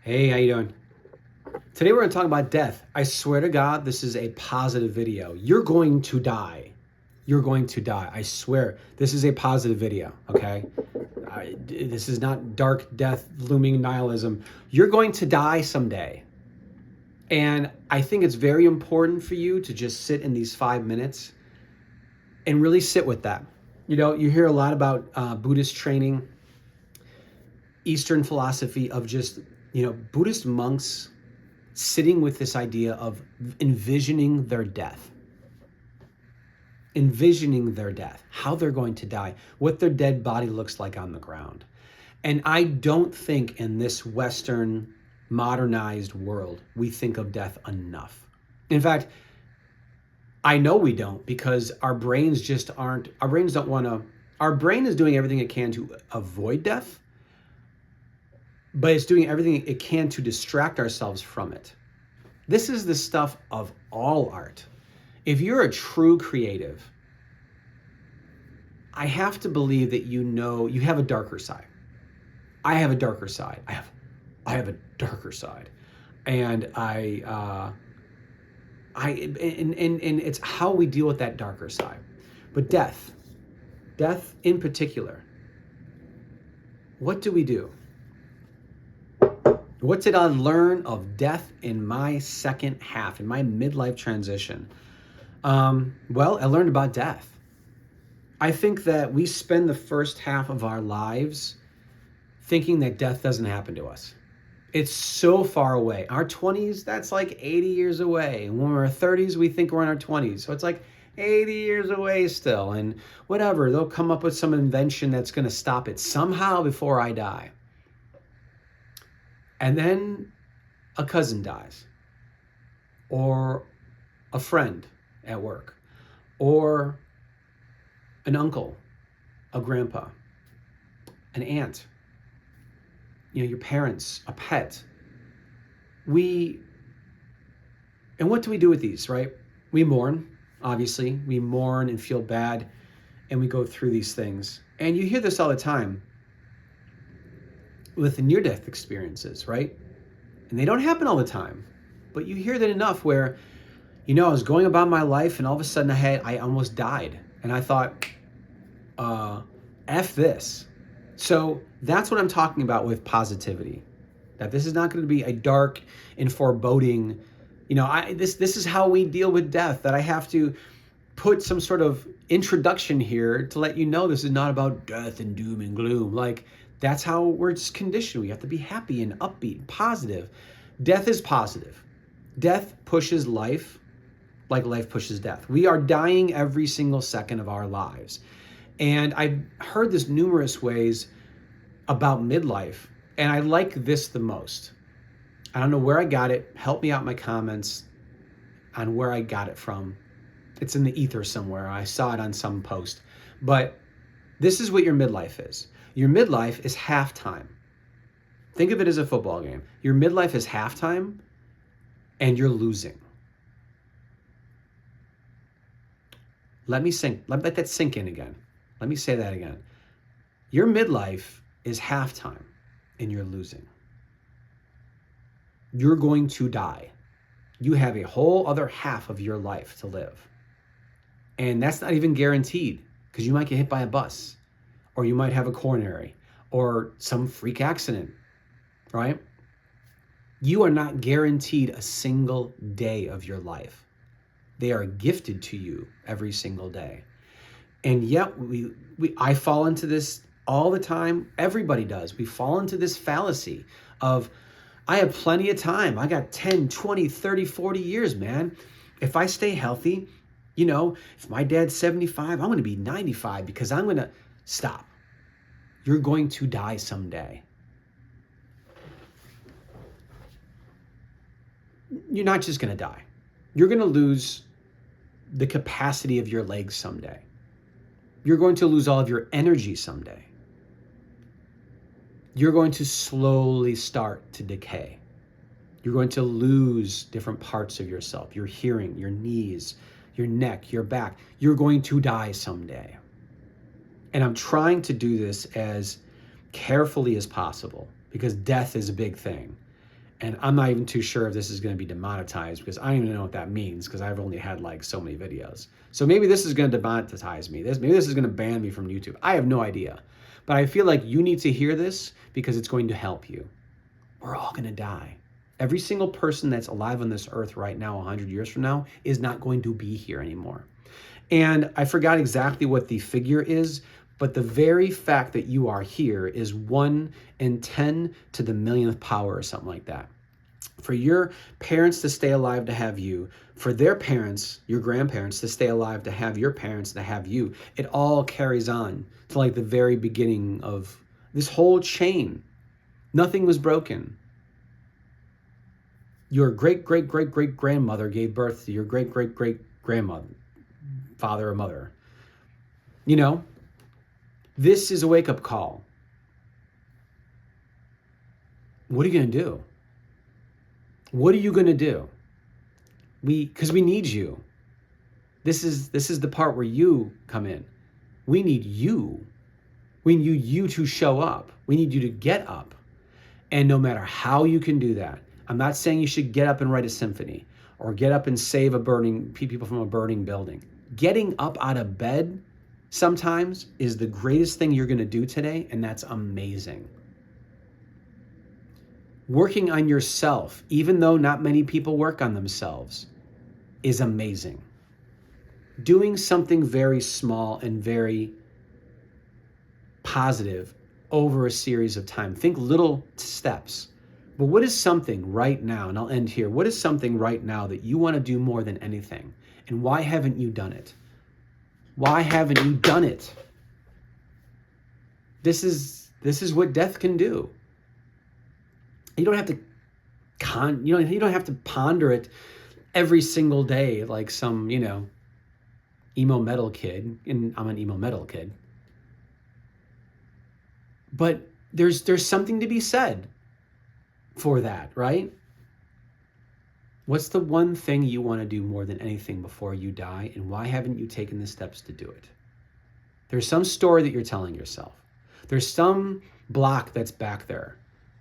Hey, how you doing? Today we're going to talk about death. I swear to God, this is a positive video. You're going to die. You're going to die. I swear. This is a positive video, okay? This is not dark death, looming nihilism. You're going to die someday. And I think it's very important for you to just sit in these 5 minutes and really sit with that. You know, you hear a lot about Buddhist training, Eastern philosophy of just, Buddhist monks sitting with this idea of envisioning their death, how they're going to die, what their dead body looks like on the ground. And I don't think in this Western modernized world, we think of death enough. In fact, I know we don't, because our brains don't want to, our brain is doing everything it can to avoid death, but it's doing everything it can to distract ourselves from it. This is the stuff of all art. If you're a true creative, I have to believe that you have a darker side. I have a darker side. I have a darker side. And and it's how we deal with that darker side. But death in particular, what do we do? What did I learn of death in my second half, in my midlife transition? Well, I learned about death. I think that we spend the first half of our lives thinking that death doesn't happen to us. It's so far away. Our 20s, that's like 80 years away. And when we're 30s, we think we're in our 20s. So it's like 80 years away still. And whatever, they'll come up with some invention that's going to stop it somehow before I die. And then a cousin dies, or a friend at work, or an uncle, a grandpa, an aunt, your parents, a pet. And what do we do with these, right? We mourn, obviously. We mourn and feel bad, and we go through these things. And you hear this all the time with near-death experiences, right? And they don't happen all the time, but you hear that enough where, I was going about my life and all of a sudden I almost died. And I thought, F this. So that's what I'm talking about with positivity, that this is not going to be a dark and foreboding, this is how we deal with death, that I have to put some sort of introduction here to let you know this is not about death and doom and gloom. Like, that's how we're just conditioned. We have to be happy and upbeat and positive. Death is positive. Death pushes life like life pushes death. We are dying every single second of our lives. And I've heard this numerous ways about midlife, and I like this the most. I don't know where I got it. Help me out in my comments on where I got it from. It's in the ether somewhere. I saw it on some post. But this is what your midlife is. Your midlife is halftime. Think of it as a football game. Your midlife is halftime, and you're losing. Let that sink in again. Let me say that again. Your midlife is halftime, and you're losing. You're going to die. You have a whole other half of your life to live. And that's not even guaranteed, because you might get hit by a bus, or you might have a coronary, or some freak accident, right? You are not guaranteed a single day of your life. They are gifted to you every single day. And yet I fall into this all the time. Everybody does. We fall into this fallacy of, I have plenty of time. I got 10, 20, 30, 40 years, man. If I stay healthy, if my dad's 75, I'm going to be 95 because I'm going to stop. You're going to die someday. You're not just going to die. You're going to lose the capacity of your legs someday. You're going to lose all of your energy someday. You're going to slowly start to decay. You're going to lose different parts of yourself, your hearing, your knees, your neck, your back. You're going to die someday. And I'm trying to do this as carefully as possible because death is a big thing. And I'm not even too sure if this is going to be demonetized, because I don't even know what that means, because I've only had like so many videos. So maybe this is going to demonetize me. Maybe this is going to ban me from YouTube. I have no idea. But I feel like you need to hear this because it's going to help you. We're all going to die. Every single person that's alive on this earth right now, 100 years from now, is not going to be here anymore. And I forgot exactly what the figure is, but the very fact that you are here is 1 in 10 to the millionth power or something like that. For your parents to stay alive to have you, for their parents, your grandparents, to stay alive to have your parents to have you, it all carries on to like the very beginning of this whole chain. Nothing was broken. Your great-great-great-great-grandmother gave birth to your great-great-great-grandmother, father or mother. You know, this is a wake-up call. What are you going to do? What are you going to do? Because we need you. This is the part where you come in. We need you. We need you to show up. We need you to get up. And no matter how you can do that, I'm not saying you should get up and write a symphony or get up and save people from a burning building. Getting up out of bed sometimes is the greatest thing you're going to do today, and that's amazing. Working on yourself, even though not many people work on themselves, is amazing. Doing something very small and very positive over a series of time. Think little steps. But what is something right now, and I'll end here, what is something right now that you want to do more than anything? And why haven't you done it? Why haven't you done it? This is what death can do. You don't have to you don't have to ponder it every single day like some, emo metal kid, and I'm an emo metal kid. But there's something to be said for that, right? What's the one thing you want to do more than anything before you die, and why haven't you taken the steps to do it? There's some story that you're telling yourself. There's some block that's back there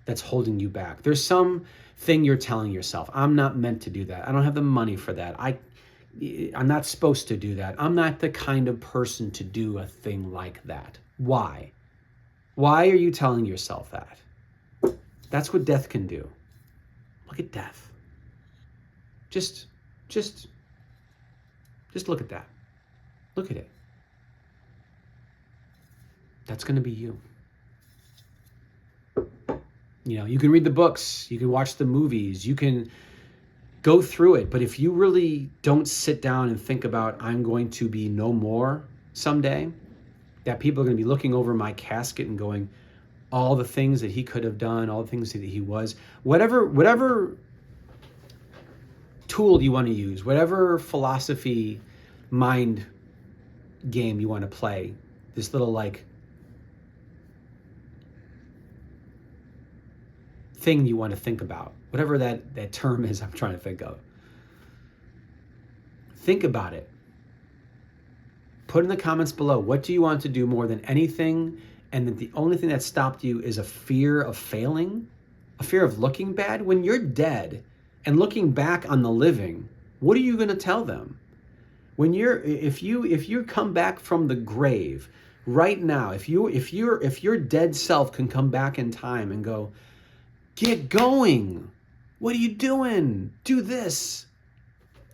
that's holding you back. There's some thing you're telling yourself. I'm not meant to do that. I don't have the money for that. I'm not supposed to do that. I'm not the kind of person to do a thing like that. Why? Why are you telling yourself that? That's what death can do. Look at death. Just look at that. Look at it. That's going to be you. You can read the books, you can watch the movies, you can go through it. But if you really don't sit down and think about, I'm going to be no more someday, that people are going to be looking over my casket and going, all the things that he could have done, all the things that he was, whatever tool you want to use, whatever philosophy mind game you want to play, this little thing you want to think about, whatever that term is I'm trying to think of. Think about it. Put in the comments below, what do you want to do more than anything? And that the only thing that stopped you is a fear of failing, a fear of looking bad. When you're dead and looking back on the living, what are you going to tell them? If you come back from the grave right now, if your dead self can come back in time and go, get going. What are you doing? Do this,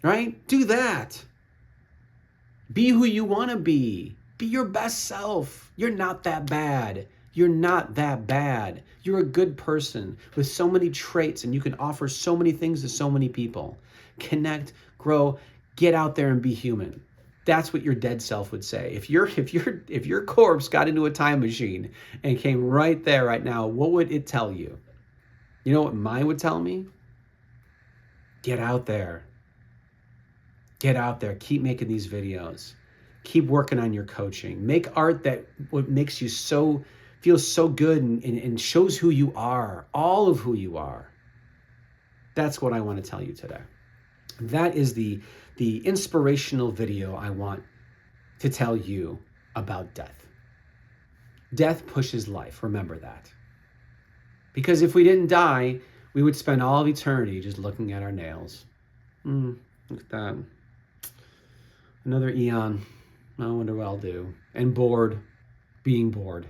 right? Do that. Be who you want to be. Be your best self. You're not that bad. You're not that bad. You're a good person with so many traits, and you can offer so many things to so many people. Connect, grow, get out there and be human. That's what your dead self would say. If your corpse got into a time machine and came right there right now, what would it tell you? You know what mine would tell me? Get out there. Get out there. Keep making these videos. Keep working on your coaching. Make art that what makes you feel so good and shows who you are, all of who you are. That's what I want to tell you today. That is the inspirational video I want to tell you about death. Death pushes life. Remember that. Because if we didn't die, we would spend all of eternity just looking at our nails. Look at that. Another eon. I wonder what I'll do. And bored, being bored.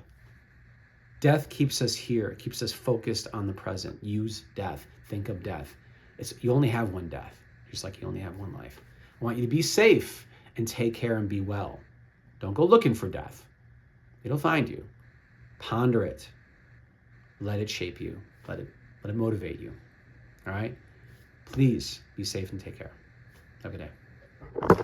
Death keeps us here. It keeps us focused on the present. Use death. Think of death. You only have one death, just like you only have one life. I want you to be safe and take care and be well. Don't go looking for death. It'll find you. Ponder it. Let it shape you. Let it motivate you. All right? Please be safe and take care. Have a good day.